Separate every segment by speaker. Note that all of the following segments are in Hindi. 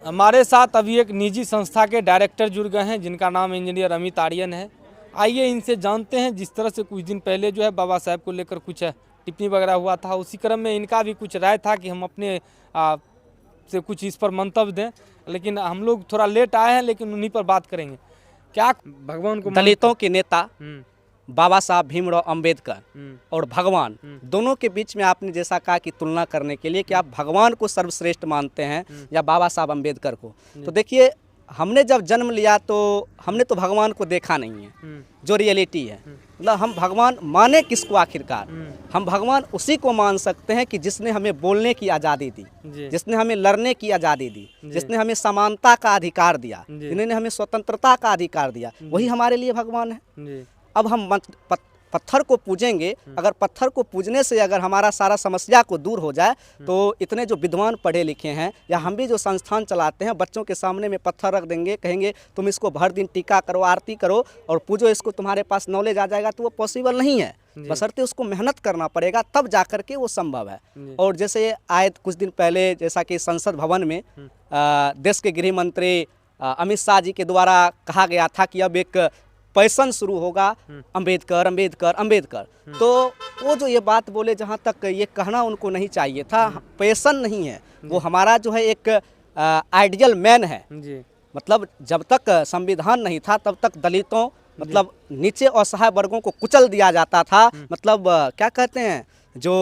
Speaker 1: हमारे साथ अभी एक निजी संस्था के डायरेक्टर जुड़ गए हैं जिनका नाम इंजीनियर अमित आर्यन है। आइए इनसे जानते हैं। जिस तरह से कुछ दिन पहले जो है बाबा साहब को लेकर कुछ टिप्पणी वगैरह हुआ था, उसी क्रम में इनका भी कुछ राय था कि हम अपने से कुछ इस पर मंतव्य दें, लेकिन हम लोग थोड़ा लेट आए हैं, लेकिन उन्हीं पर बात करेंगे। क्या भगवान को
Speaker 2: दलितों के नेता बाबा साहब भीमराव अंबेडकर और भगवान दोनों के बीच में आपने जैसा कहा कि तुलना करने के लिए कि आप भगवान को सर्वश्रेष्ठ मानते हैं या बाबा साहब अंबेडकर को, तो देखिए हमने जब जन्म लिया तो हमने तो भगवान को देखा नहीं है, जो रियलिटी है। मतलब हम भगवान माने किसको आखिरकार? हम भगवान उसी को मान सकते हैं कि जिसने हमें बोलने की आज़ादी दी, जिसने हमें लड़ने की आज़ादी दी, जिसने हमें समानता का अधिकार दिया, जिन्होंने हमें स्वतंत्रता का अधिकार दिया, वही हमारे लिए भगवान है। अब हम पत्थर को पूजेंगे, अगर पत्थर को पूजने से अगर हमारा सारा समस्या को दूर हो जाए तो इतने जो विद्वान पढ़े लिखे हैं या हम भी जो संस्थान चलाते हैं, बच्चों के सामने में पत्थर रख देंगे, कहेंगे तुम इसको भर दिन टीका करो, आरती करो और पूजो, इसको तुम्हारे पास नॉलेज आ जाएगा, तो वो पॉसिबल नहीं है। बशर्ते उसको मेहनत करना पड़ेगा, तब जा कर के वो संभव है। और जैसे आए कुछ दिन पहले, जैसा कि संसद भवन में देश के गृह मंत्री अमित शाह जी के द्वारा कहा गया था कि अब एक पैशन शुरू होगा, अंबेडकर अंबेडकर अंबेडकर, तो वो जो ये बात बोले, जहाँ तक ये कहना उनको नहीं चाहिए था, पैशन नहीं है वो, हमारा जो है एक आइडियल मैन है। मतलब जब तक संविधान नहीं था तब तक दलितों, मतलब नीचे असहाय वर्गों को कुचल दिया जाता था। मतलब क्या कहते हैं, जो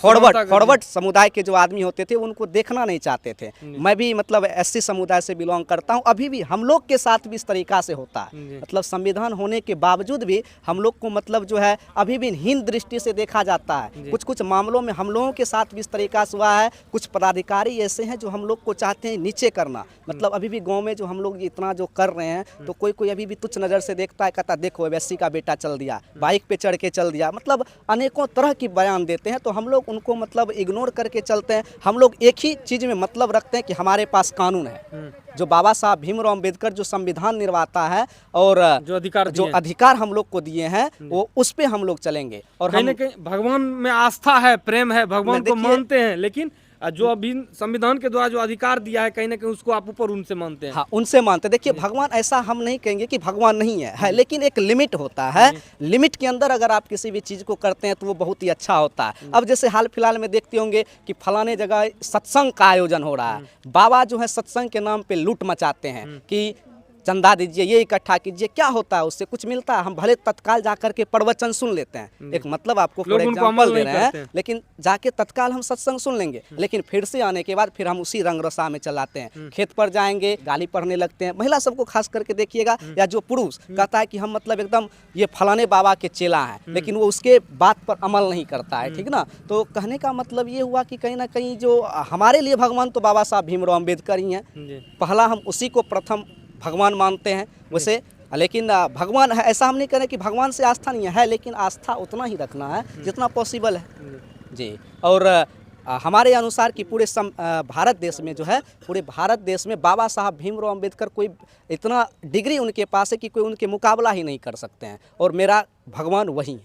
Speaker 2: फॉरवर्ड समुदाय के जो आदमी होते थे उनको देखना नहीं चाहते थे। मैं भी मतलब एससी समुदाय से बिलोंग करता हूं, अभी भी हम लोग के साथ भी इस तरीका से होता है। मतलब संविधान होने के बावजूद भी हम लोग को मतलब जो है अभी भी हीन दृष्टि से देखा जाता है। कुछ मामलों में हम लोगों के साथ भी इस तरीका से हुआ है। कुछ पदाधिकारी ऐसे हैं जो हम लोग को चाहते हैं नीचे करना। मतलब अभी भी गाँव में जो हम लोग इतना जो कर रहे हैं, तो कोई कोई अभी भी तुच्छ नज़र से देखता है, कहता देखो एससी का बेटा चल दिया, बाइक पे चढ़ के चल दिया, मतलब अनेकों तरह की बयान देते हैं, तो हम लोग उनको मतलब इग्नोर करके चलते हैं। हम लोग एक ही चीज़ में मतलब रखते हैं कि हमारे पास कानून है, जो बाबा साहब भीमराव अंबेडकर जो संविधान निर्माता है और जो अधिकार हम लोग को दिए हैं, वो उस पे हम लोग चलेंगे। और
Speaker 1: कहीं न कहीं भगवान में आस्था है, प्रेम है, भगवान को मानते हैं, लेकिन जो अभी संविधान के द्वारा जो अधिकार दिया है, कहीं ना कहीं उसको आप ऊपर उनसे मानते हैं।
Speaker 2: हाँ, उनसे मानते हैं। देखिए भगवान, ऐसा हम नहीं कहेंगे कि भगवान नहीं है, लेकिन एक लिमिट होता है। लिमिट के अंदर अगर आप किसी भी चीज़ को करते हैं तो वो बहुत ही अच्छा होता है। अब जैसे हाल फिलहाल में देखते होंगे कि फलाने जगह सत्संग का आयोजन हो रहा है, बाबा जो है सत्संग के नाम पे लूट मचाते हैं कि चंदा दीजिए, ये इकट्ठा कीजिए। क्या होता है उससे? कुछ मिलता है? हम भले तत्काल जाकर के प्रवचन सुन लेते हैं, एक मतलब आपको फॉर एग्जांपल दे रहे हैं, लेकिन जाके तत्काल हम सत्संग सुन लेंगे, लेकिन फिर से आने के बाद फिर हम उसी रंग रसा में चलाते हैं। खेत पर जाएंगे, गाली पढ़ने लगते हैं। महिला सबको खास करके देखिएगा, या जो पुरुष कहता है कि हम मतलब एकदम ये फलाने बाबा के चेला हैं, लेकिन वो उसके बात पर अमल नहीं करता है, ठीक ना। तो कहने का मतलब ये हुआ कि कहीं ना कहीं जो हमारे लिए भगवान तो बाबा साहब भीमराव अम्बेडकर ही हैं। पहला हम उसी को प्रथम भगवान मानते हैं वैसे, लेकिन भगवान है ऐसा हम नहीं करें कि भगवान से आस्था नहीं है, लेकिन आस्था उतना ही रखना है जितना पॉसिबल है जी। और हमारे अनुसार कि पूरे भारत देश में जो है, पूरे भारत देश में बाबा साहब भीमराव अंबेडकर कोई इतना डिग्री उनके पास है कि कोई उनके मुकाबला ही नहीं कर सकते हैं, और मेरा भगवान वही है।